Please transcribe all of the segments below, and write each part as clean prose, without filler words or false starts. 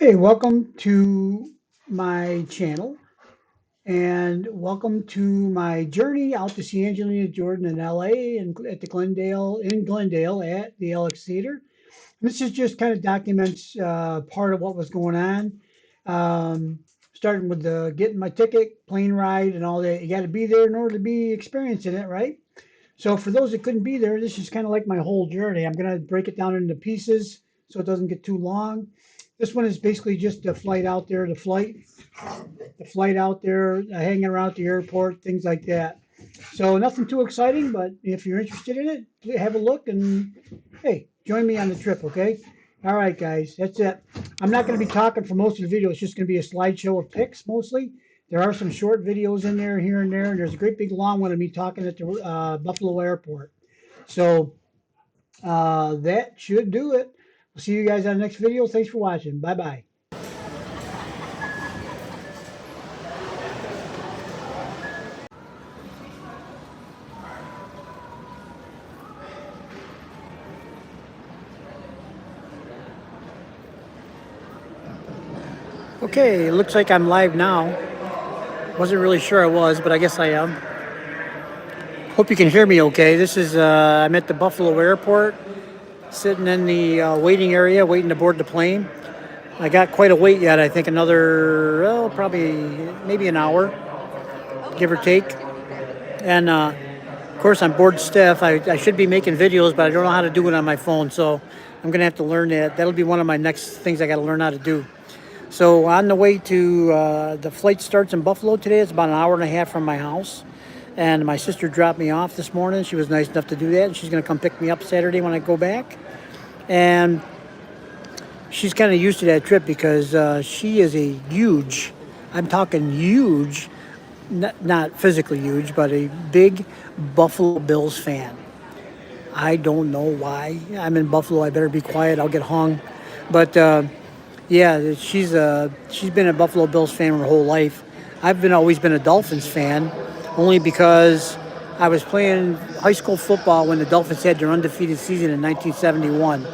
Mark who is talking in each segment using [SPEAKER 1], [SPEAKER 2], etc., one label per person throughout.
[SPEAKER 1] Hey, welcome to my channel and welcome to my journey out to see Angelina Jordan in LA and at the Glendale at the LX Theater. This is just kind of documents part of what was going on. Um, Starting with the getting my ticket, plane ride, and all that. You got to be there in order to be experiencing it, right? So for those that couldn't be there, this is kind of like my whole journey. I'm going to break it down into pieces so it doesn't get too long. This one is basically just the flight out there, the flight out there, hanging around at the airport, things like that. So nothing too exciting, but if you're interested in it, have a look and hey, join me on the trip, okay? All right, guys, that's it. I'm not going to be talking for most of the video. It's just going to be a slideshow of pics mostly. There are some short videos in there, here and there, and there's a great big long one of me talking at the Buffalo airport. So that should do it. We'll see you guys on the next video. Thanks for watching. Bye bye. Okay, it looks like I'm live now. Wasn't really sure I was, but I guess I am. Hope you can hear me okay. This is, I'm at the Buffalo airport, sitting in the waiting area, waiting to board the plane. I got quite a wait yet. I think another, well, probably maybe an hour, give or take. And of course, I'm board stiff. I should be making videos, but I don't know how to do it on my phone. So I'm going to have to learn that. That'll be one of my next things I got to learn how to do. So on the way to, the flight starts in Buffalo today. It's about an hour and a half from my house. And my sister dropped me off this morning. She was nice enough to do that. And she's going to come pick me up Saturday when I go back. And she's kind of used to that trip because she is a huge, I'm talking huge, not physically huge, but a big Buffalo Bills fan. I don't know why. I'm in Buffalo. I better be quiet. I'll get hung. But yeah, she's been a Buffalo Bills fan her whole life. I've always been a Dolphins fan, only because I was playing high school football when the Dolphins had their undefeated season in 1971,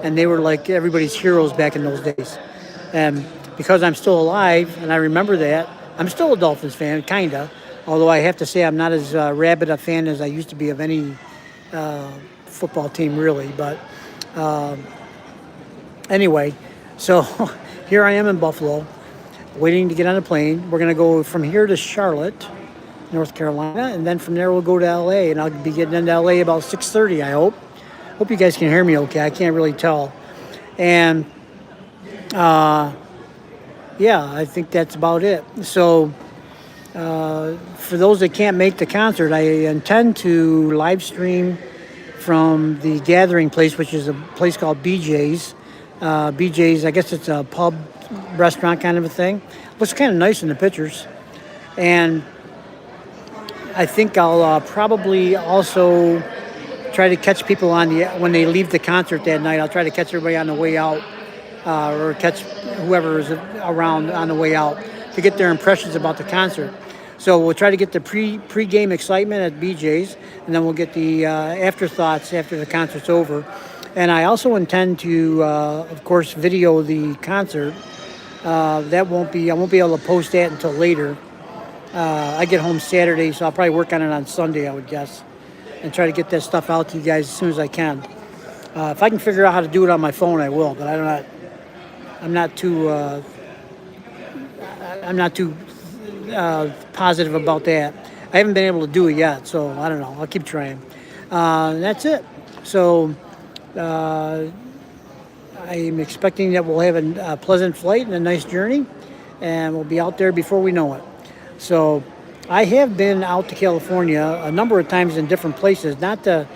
[SPEAKER 1] and they were like everybody's heroes back in those days. And because I'm still alive and I remember that, I'm still a Dolphins fan, kinda. Although I have to say I'm not as rabid a fan as I used to be of any football team, really. But anyway, so here I am in Buffalo, waiting to get on a plane. We're going to go from here to Charlotte, North Carolina, and then from there we'll go to LA, and I'll be getting into LA about 6:30, I hope. Hope you guys can hear me okay. I can't really tell. And yeah, I think that's about it. So for those that can't make the concert, I intend to live stream from the gathering place, which is a place called BJ's. BJ's, I guess it's a pub, restaurant kind of a thing. Looks kind of nice in the pictures. And I think I'll probably also try to catch people when they leave the concert that night. I'll try to catch everybody on the way out, or catch whoever is around on the way out to get their impressions about the concert. So we'll try to get the pre-game excitement at BJ's, and then we'll get the afterthoughts after the concert's over. And I also intend to, of course, video the concert. I won't be able to post that until later. I get home Saturday, so I'll probably work on it on Sunday, I would guess, and try to get that stuff out to you guys as soon as I can. If I can figure out how to do it on my phone, I will. But I'm not too positive about that. I haven't been able to do it yet, so I don't know. I'll keep trying. That's it. So I'm expecting that we'll have a pleasant flight and a nice journey, and we'll be out there before we know it. So I have been out to California a number of times in different places. The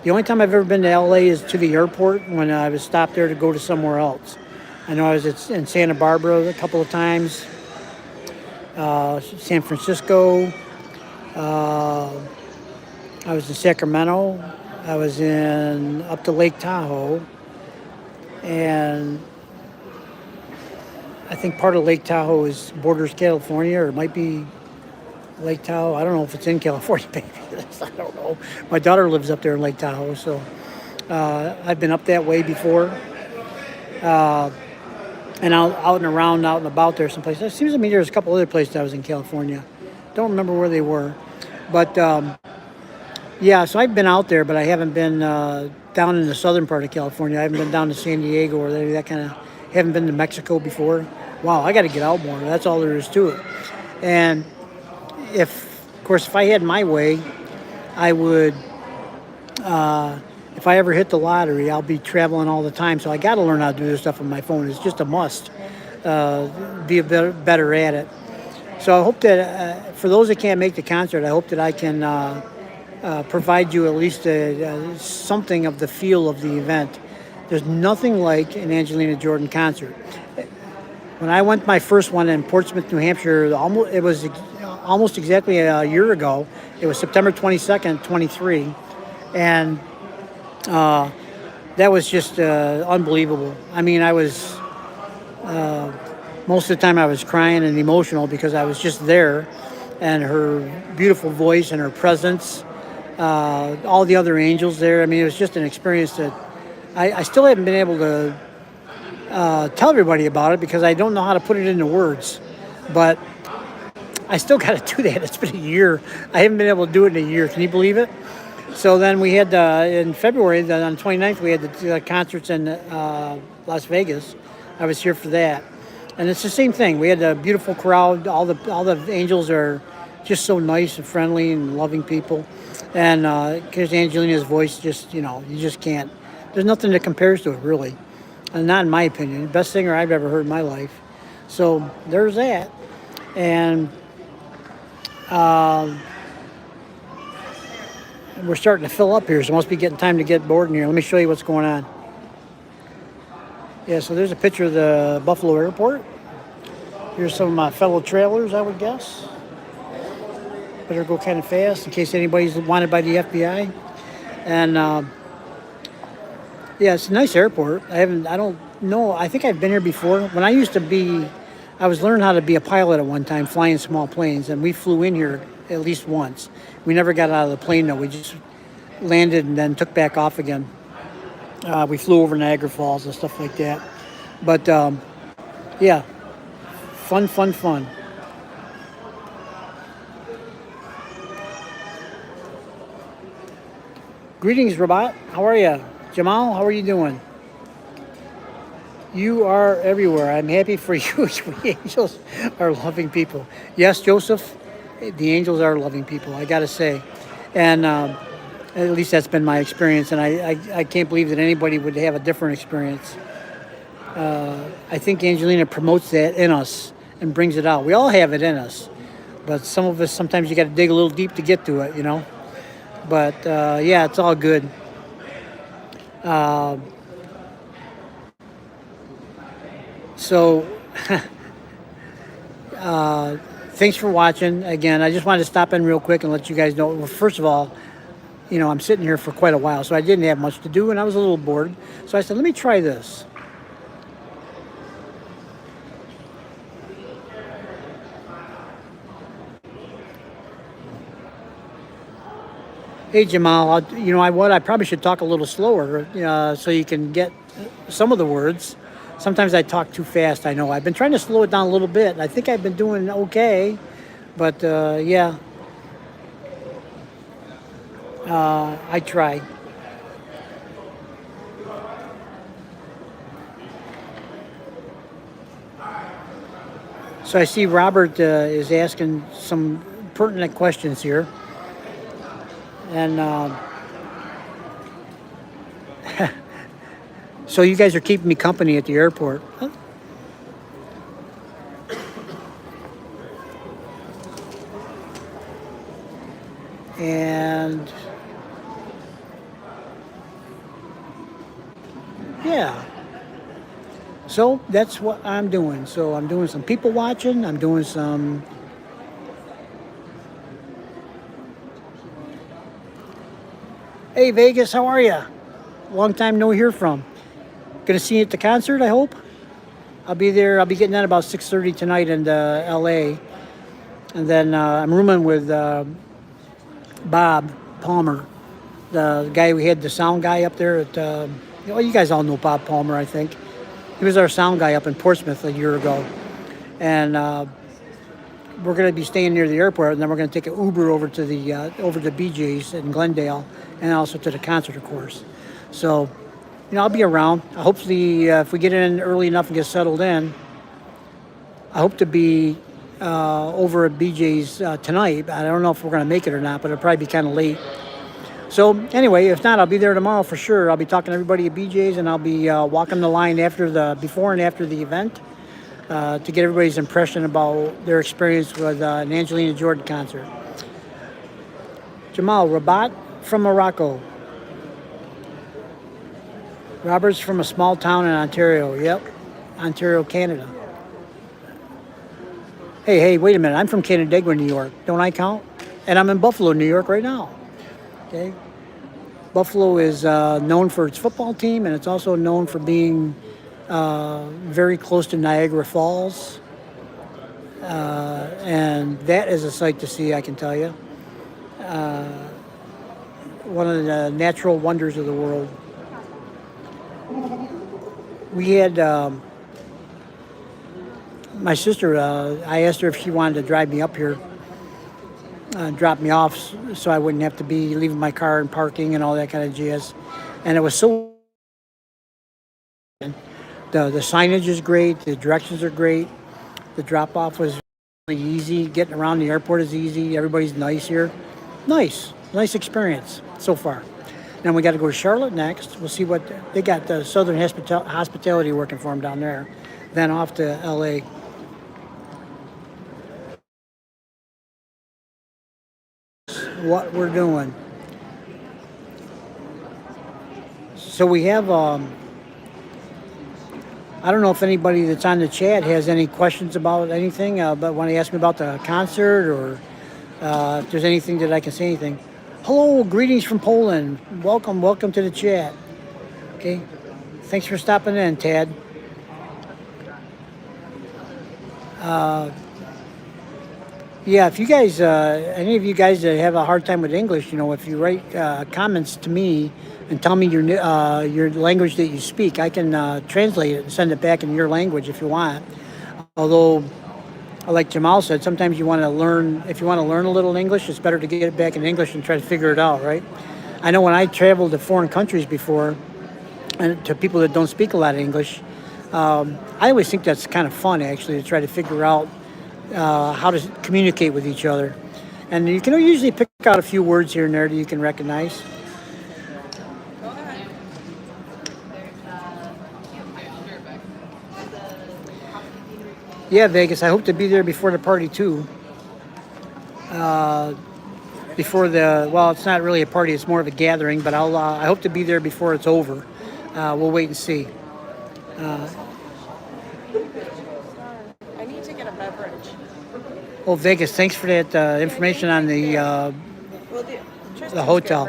[SPEAKER 1] only time I've ever been to LA is to the airport when I was stopped there to go to somewhere else. I know I was in Santa Barbara a couple of times, San Francisco. I was in Sacramento. I was up to Lake Tahoe, and I think part of Lake Tahoe borders California, or it might be Lake Tahoe. I don't know if it's in California, maybe. I don't know. My daughter lives up there in Lake Tahoe, so I've been up that way before. and out and around, out and about there someplace. It seems to me there's a couple other places I was in California. Don't remember where they were, but yeah. So I've been out there, but I haven't been down in the southern part of California. I haven't been down to San Diego or that kind of. Haven't been to Mexico before. Wow, I got to get out more. That's all there is to it. And of course, if I had my way, I would. If I ever hit the lottery, I'll be traveling all the time. So I got to learn how to do this stuff on my phone. It's just a must. Be a better at it. So I hope that for those that can't make the concert, I hope that I can provide you at least something of the feel of the event. There's nothing like an Angelina Jordan concert. When I went my first one in Portsmouth, New Hampshire, it was almost exactly a year ago. It was September 22nd, 23, and that was just unbelievable. I mean, I was most of the time I was crying and emotional because I was just there, and her beautiful voice and her presence, all the other angels there. I mean, it was just an experience that I still haven't been able to tell everybody about it because I don't know how to put it into words, but I still got to do that. It's been a year. I haven't been able to do it in a year. Can you believe it? So then we had in February, on the 29th, we had the concerts in Las Vegas. I was here for that, and it's the same thing. We had a beautiful crowd. All the angels are just so nice and friendly and loving people, and because Angelina's voice, just you just can't. There's nothing that compares to it, really, and not in my opinion. Best singer I've ever heard in my life. So there's that, and. We're starting to fill up here, so it must be getting time to get board in here. Let me show you what's going on. Yeah, so there's a picture of the Buffalo Airport. Here's some of my fellow travelers, I would guess. Better go kind of fast in case anybody's wanted by the FBI. And yeah, it's a nice airport. I don't know. I think I've been here before. When I was learning how to be a pilot at one time, flying small planes, and we flew in here at least once. We never got out of the plane, though. We just landed and then took back off again. We flew over Niagara Falls and stuff like that. But, yeah, fun. Greetings, Rabat. How are you? Jamal, how are you doing? You are everywhere. I'm happy for you. The angels are loving people. Yes, Joseph, the angels are loving people, I got to say. And at least that's been my experience. And I can't believe that anybody would have a different experience. I think Angelina promotes that in us and brings it out. We all have it in us. But some of us, sometimes you got to dig a little deep to get to it, But, yeah, it's all good. So, thanks for watching. Again, I just wanted to stop in real quick and let you guys know. Well, first of all, I'm sitting here for quite a while, so I didn't have much to do, and I was a little bored. So I said, let me try this. Hey, Jamal, I probably should talk a little slower so you can get some of the words. Sometimes I talk too fast, I know. I've been trying to slow it down a little bit. I think I've been doing okay, but yeah. I try. So I see Robert is asking some pertinent questions here. And so you guys are keeping me company at the airport. Huh? And yeah. So that's what I'm doing. So I'm doing some people watching. I'm doing some... Hey, Vegas, how are you? Long time no hear from. Gonna see you at the concert, I hope. I'll be there. I'll be getting out about 6:30 tonight in L.A. And then I'm rooming with Bob Palmer, the guy we had, the sound guy up there at... you guys all know Bob Palmer, I think. He was our sound guy up in Portsmouth a year ago, and we're going to be staying near the airport, and then we're going to take an Uber over to BJ's in Glendale, and also to the concert, of course. So, I'll be around. Hopefully, if we get in early enough and get settled in, I hope to be over at BJ's tonight. I don't know if we're going to make it or not, but it'll probably be kind of late. So anyway, if not, I'll be there tomorrow for sure. I'll be talking to everybody at BJ's, and I'll be walking the line before and after the event to get everybody's impression about their experience with an Angelina Jordan concert. Jamal Rabat from Morocco. Robert's from a small town in Ontario. Yep, Ontario, Canada. Hey, wait a minute. I'm from Canandaigua, New York. Don't I count? And I'm in Buffalo, New York right now. Okay. Buffalo is known for its football team, and it's also known for being very close to Niagara Falls. And that is a sight to see, I can tell you. One of the natural wonders of the world. We had my sister, I asked her if she wanted to drive me up here, drop me off so I wouldn't have to be leaving my car and parking and all that kind of jazz. And it was so... The signage is great, the directions are great, the drop-off was really easy, getting around the airport is easy, everybody's nice here. Nice experience so far. Then we got to go to Charlotte next. We'll see what they got. The Southern Hospitality working for them down there. Then off to LA. What we're doing. So we have. I don't know if anybody that's on the chat has any questions about anything, but want to ask me about the concert, or if there's anything that I can say anything. Hello, greetings from Poland. Welcome to the chat. Okay, thanks for stopping in, Tad. Yeah, if you guys, any of you guys that have a hard time with English, if you write comments to me and tell me your language that you speak, I can translate it and send it back in your language if you want. Although, like Jamal said, sometimes if you want to learn a little English, it's better to get it back in English and try to figure it out, right? I know when I traveled to foreign countries before, and to people that don't speak a lot of English, I always think that's kind of fun, actually, to try to figure out how to communicate with each other. And you can usually pick out a few words here and there that you can recognize. Yeah, Vegas, I hope to be there before the party, too. It's not really a party, it's more of a gathering, but I hope to be there before it's over. We'll wait and see.
[SPEAKER 2] I need to get a beverage.
[SPEAKER 1] Oh, Vegas, thanks for that information on the hotel.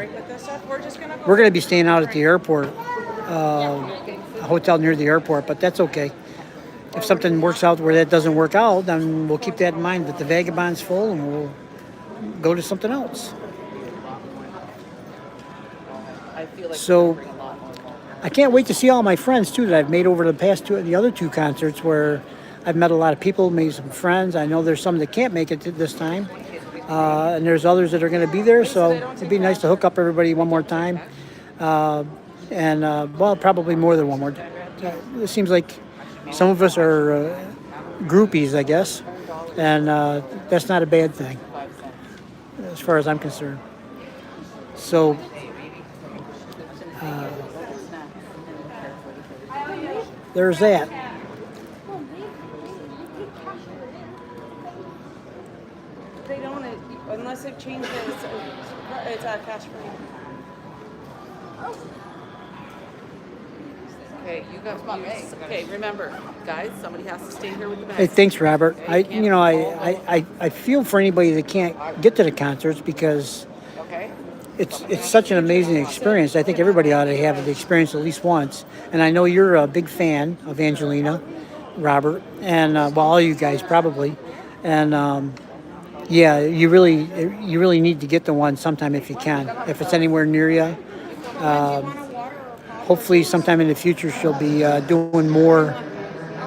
[SPEAKER 1] We're going to be staying out at the airport, a hotel near the airport, but that's okay. If something works out where that doesn't work out, then we'll keep that in mind, that the Vagabond's full, and we'll go to something else. So I can't wait to see all my friends, too, that I've made over the other two concerts, where I've met a lot of people, made some friends. I know there's some that can't make it this time, and there's others that are going to be there, so it'd be nice to hook up everybody one more time, probably more than one more time. It seems like some of us are groupies, I guess, and that's not a bad thing, as far as I'm concerned. So, there's that.
[SPEAKER 2] They don't, unless they've changed it, it's cash free. Okay, you got okay, remember, guys, somebody has to stay here with the bags.
[SPEAKER 1] Hey, thanks, Robert. I feel for anybody that can't get to the concerts, because it's such an amazing experience. I think everybody ought to have the experience at least once. And I know you're a big fan of Angelina, Robert, and all you guys probably. And you really need to get the one sometime if you can, if it's anywhere near you. hopefully sometime in the future she'll be doing more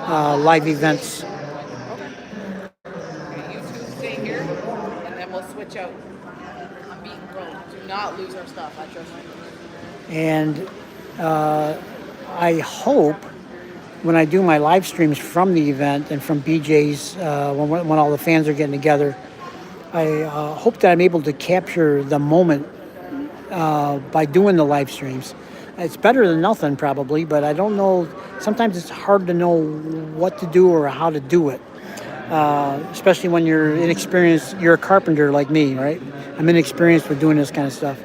[SPEAKER 1] live events.
[SPEAKER 2] Okay. Okay, you two stay here, and then we'll switch out. I'm beating road. Do not lose our stuff. I trust you.
[SPEAKER 1] And I hope when I do my live streams from the event and from BJ's, when all the fans are getting together, I hope that I'm able to capture the moment by doing the live streams. It's better than nothing, probably, but I don't know. Sometimes it's hard to know what to do or how to do it, especially when you're inexperienced. You're a carpenter like me, right? I'm inexperienced with doing this kind of stuff.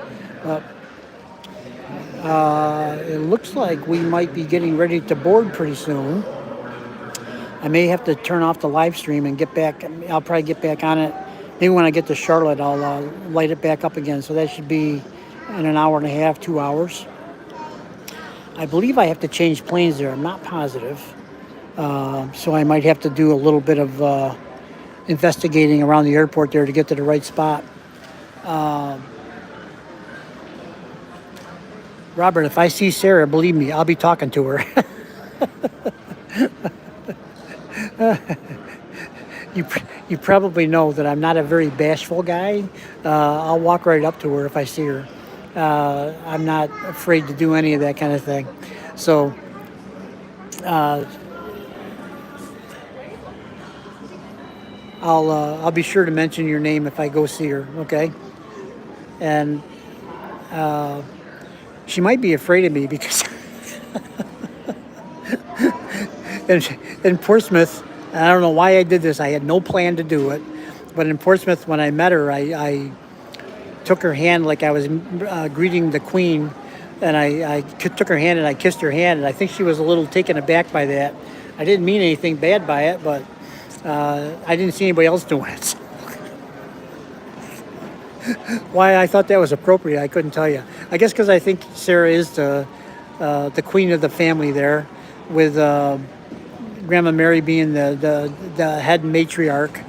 [SPEAKER 1] It looks like we might be getting ready to board pretty soon. I may have to turn off the live stream and get back. I'll probably get back on it. Maybe when I get to Charlotte, I'll light it back up again. So that should be in an hour and a half, 2 hours. I believe I have to change planes there. I'm not positive. So I might have to do a little bit of investigating around the airport there to get to the right spot. Robert, if I see Sarah, believe me, I'll be talking to her. You probably know that I'm not a very bashful guy. I'll walk right up to her if I see her. I'm not afraid to do any of that kind of thing. So I'll be sure to mention your name if I go see her. Okay, and she might be afraid of me because in Portsmouth, I don't know why I did this. I had no plan to do it, but in Portsmouth, when I met her, I took her hand like I was greeting the Queen, and I took her hand and I kissed her hand, and I think she was a little taken aback by that. I didn't mean anything bad by it, but I didn't see anybody else doing it. Why I thought that was appropriate, I couldn't tell you. I guess because I think Sarah is the queen of the family there, with Grandma Mary being the head matriarch.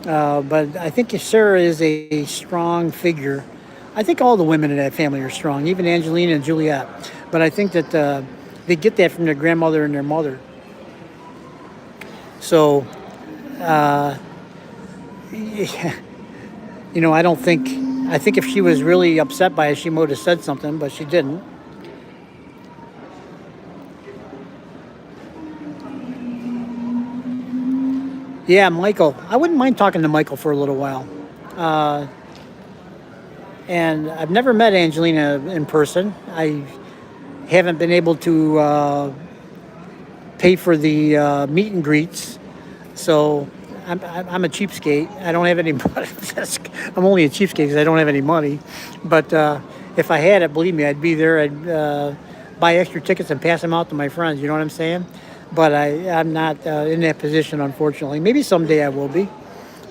[SPEAKER 1] But I think Sarah is a strong figure. I think all the women in that family are strong, even Angelina and Juliet. But I think that they get that from their grandmother and their mother. So, yeah. I don't think, I think if she was really upset by it, she might have said something, but she didn't. Yeah, Michael. I wouldn't mind talking to Michael for a little while. And I've never met Angelina in person. I haven't been able to pay for the meet and greets. So I'm a cheapskate. I don't have any money. I'm only a cheapskate because I don't have any money. But if I had it, believe me, I'd be there. I'd buy extra tickets and pass them out to my friends. You know what I'm saying? But I'm not in that position, unfortunately. Maybe someday I will be.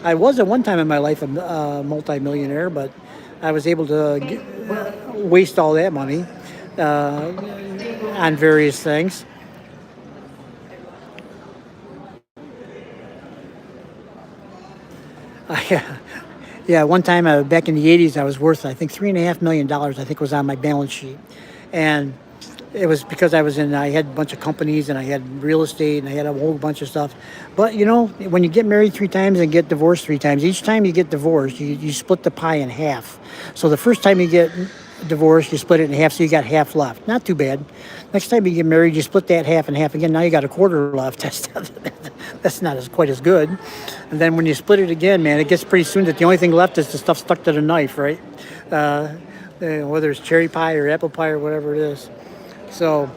[SPEAKER 1] I was at one time in my life a multi-millionaire, but I was able to waste all that money on various things. Yeah, one time back in the 80s, I was worth, I think, $3.5 million, I think was on my balance sheet. And it was because I had a bunch of companies and I had real estate and I had a whole bunch of stuff. But, when you get married 3 times and get divorced 3 times, each time you get divorced, you split the pie in half. So the first time you get divorced, you split it in half, so you got half left. Not too bad. Next time you get married, you split that half in half again. Now you got a quarter left. That's not quite as good. And then when you split it again, man, it gets pretty soon that the only thing left is the stuff stuck to the knife, right? Whether it's cherry pie or apple pie or whatever it is. So,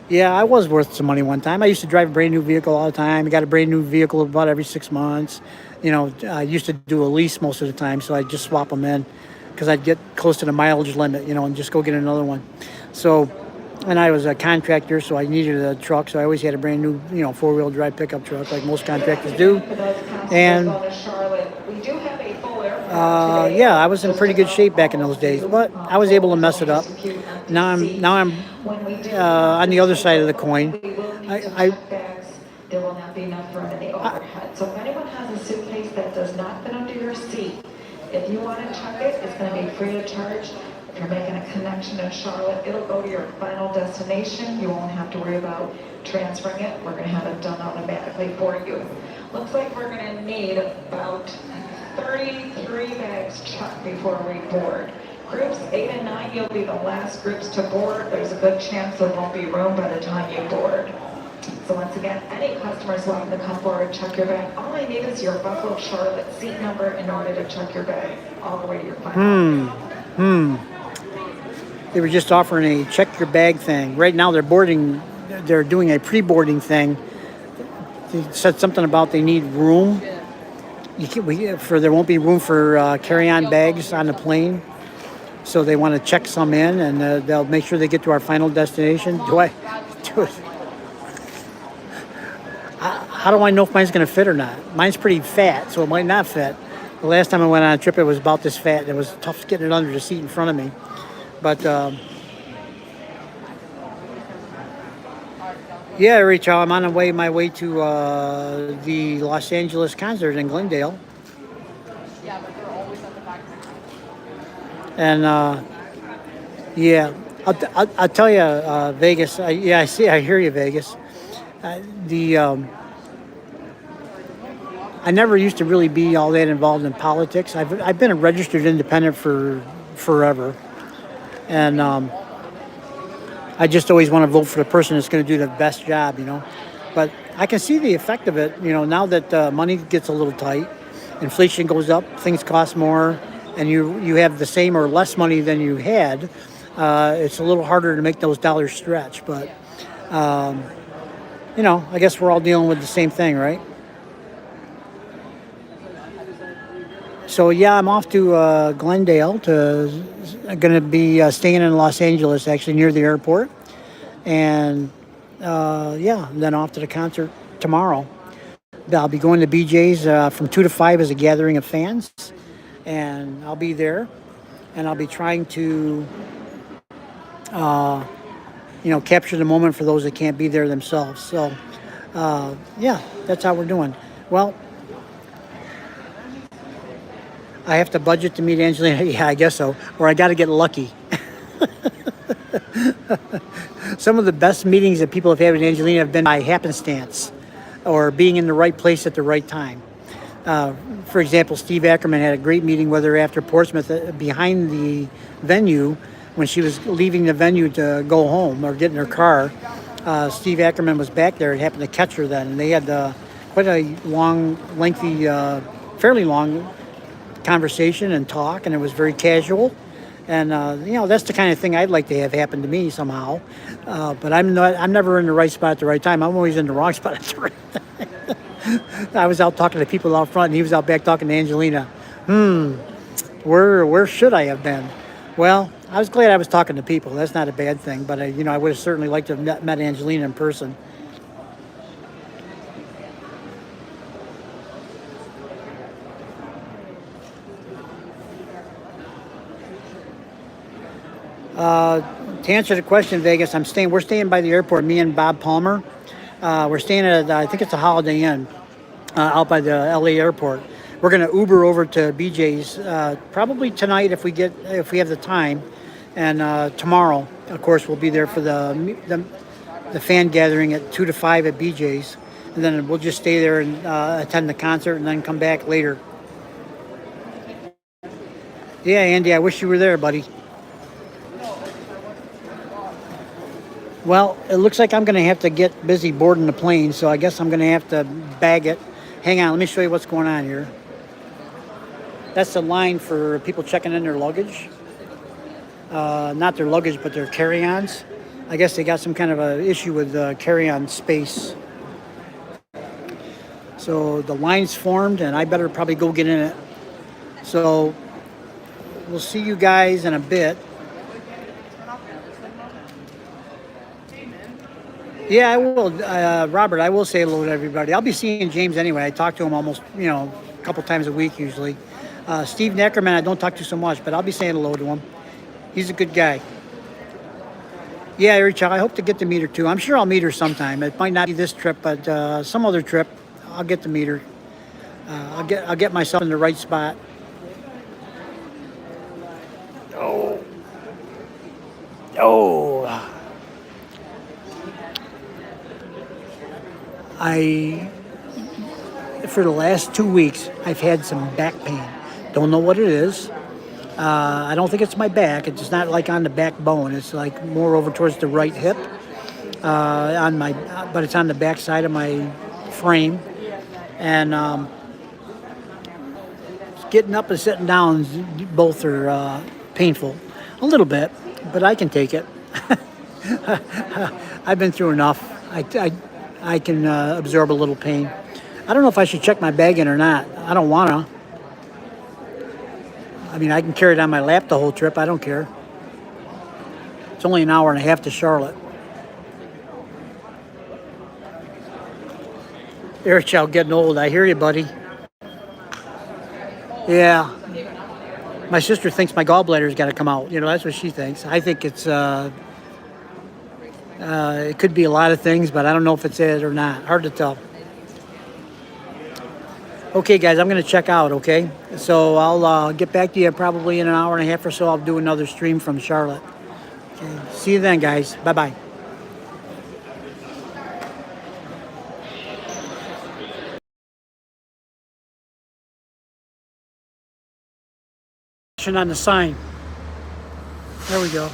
[SPEAKER 1] yeah, I was worth some money one time. I used to drive a brand new vehicle all the time. I got a brand new vehicle about every 6 months. I used to do a lease most of the time, so I'd just swap them in because I'd get close to the mileage limit, and just go get another one. So, and I was a contractor, so I needed a truck, so I always had a brand new, 4-wheel drive pickup truck like most contractors do. And yeah, I was in pretty good shape back in those days, but I was able to mess it up. Now I'm on the other side of the coin.
[SPEAKER 3] There will not be enough room in the overhead. So if anyone has a suitcase that does not fit under your seat, if you want to tuck it, it's going to be free of charge. If you're making a connection in Charlotte, it'll go to your final destination. You won't have to worry about transferring it. We're going to have it done automatically for you. Looks like we're going to need about 33 bags checked before we board. Groups 8 and 9, you'll be the last groups to board. There's a good chance there won't be room by the time you board. So once again, any customers welcome to come forward, check your bag. All I need is your Buffalo Charlotte seat number in order to check your bag all the way to your final.
[SPEAKER 1] They were just offering a check your bag thing. Right now they're doing a pre-boarding thing. They said something about they need room. There won't be room for carry-on bags on the plane. So they want to check some in, and they'll make sure they get to our final destination. How do I know if mine's going to fit or not? Mine's pretty fat, so it might not fit. The last time I went on a trip, it was about this fat. It was tough getting it under the seat in front of me. But, yeah, Rachel, I'm on my way to the Los Angeles concert in Glendale.
[SPEAKER 2] Yeah, but they're always at the back.
[SPEAKER 1] And, yeah, I'll tell you, Vegas. I hear you, Vegas. I never used to really be all that involved in politics. I've been a registered independent for forever, and I just always want to vote for the person that's going to do the best job, But I can see the effect of it, now that money gets a little tight, inflation goes up, things cost more, and you have the same or less money than you had. It's a little harder to make those dollars stretch, but. I guess we're all dealing with the same thing, right? So, yeah, I'm off to Glendale. I'm going to be staying in Los Angeles, actually, near the airport. And, then off to the concert tomorrow. I'll be going to BJ's from 2 to 5 as a gathering of fans. And I'll be there. And I'll be trying to... capture the moment for those that can't be there themselves. So, that's how we're doing. Well, I have to budget to meet Angelina. Yeah, I guess so. Or I got to get lucky. Some of the best meetings that people have had with Angelina have been by happenstance or being in the right place at the right time. For example, Steve Ackerman had a great meeting with her after Portsmouth behind the venue. When she was leaving the venue to go home or get in her car, Steve Ackerman was back there and happened to catch her then. And they had quite a long, lengthy, fairly long conversation and talk, and it was very casual. And, that's the kind of thing I'd like to have happen to me somehow. But I'm never in the right spot at the right time. I'm always in the wrong spot at the right time. I was out talking to people out front, and he was out back talking to Angelina. Where should I have been? Well, I was glad I was talking to people. That's not a bad thing, but I would have certainly liked to have met Angelina in person. To answer the question, Vegas, we're staying by the airport, me and Bob Palmer. We're staying at, I think it's a Holiday Inn out by the LA airport. We're going to Uber over to BJ's probably tonight if we have the time. And tomorrow, of course, we'll be there for the fan gathering at 2 to 5 at BJ's. And then we'll just stay there and attend the concert and then come back later. Yeah, Andy, I wish you were there, buddy. Well, it looks like I'm going to have to get busy boarding the plane, so I guess I'm going to have to bag it. Hang on, let me show you what's going on here. That's the line for people checking in their luggage. Not their luggage, but their carry-ons. I guess they got some kind of a issue with carry-on space. So the line's formed, and I better probably go get in it. So we'll see you guys in a bit. Yeah, I will. Robert, I will say hello to everybody. I'll be seeing James anyway. I talk to him almost, a couple times a week usually. Steve Neckerman, I don't talk to so much, but I'll be saying hello to him. He's a good guy. Yeah, Rachel, I hope to get to meet her too. I'm sure I'll meet her sometime. It might not be this trip, but some other trip, I'll get to meet her. I'll get myself in the right spot. Oh, Oh, for the last 2 weeks, I've had some back pain. Don't know what it is. I don't think it's my back. It's not like on the backbone. It's like more over towards the right hip. But it's on the back side of my frame, and getting up and sitting down, both are painful, a little bit, but I can take it. I've been through enough. I can absorb a little pain. I don't know if I should check my bag in or not. I don't wanna. I mean, I can carry it on my lap the whole trip. I don't care. It's only an hour and a half to Charlotte. Air child getting old. I hear you, buddy. Yeah. My sister thinks my gallbladder's got to come out. That's what she thinks. I think it could be a lot of things, but I don't know if it's it or not. Hard to tell. Okay, guys, I'm going to check out, okay? So I'll get back to you probably in an hour and a half or so. I'll do another stream from Charlotte. Okay. See you then, guys. Bye-bye. On the sign. There we go.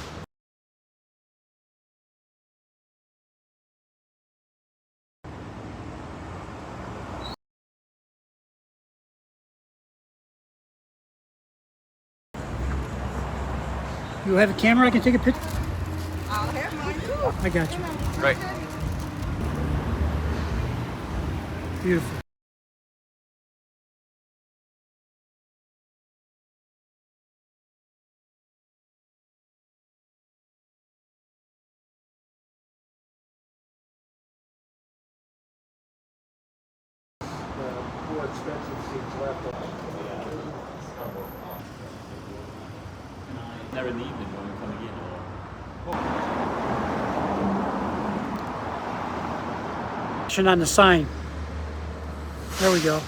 [SPEAKER 1] You have a camera I can take a picture?
[SPEAKER 2] I'll have mine too.
[SPEAKER 1] I got you.
[SPEAKER 4] Right.
[SPEAKER 1] Beautiful.
[SPEAKER 5] More expensive seats left.
[SPEAKER 4] Never in the evening when we come again.
[SPEAKER 1] On the sign. There we go.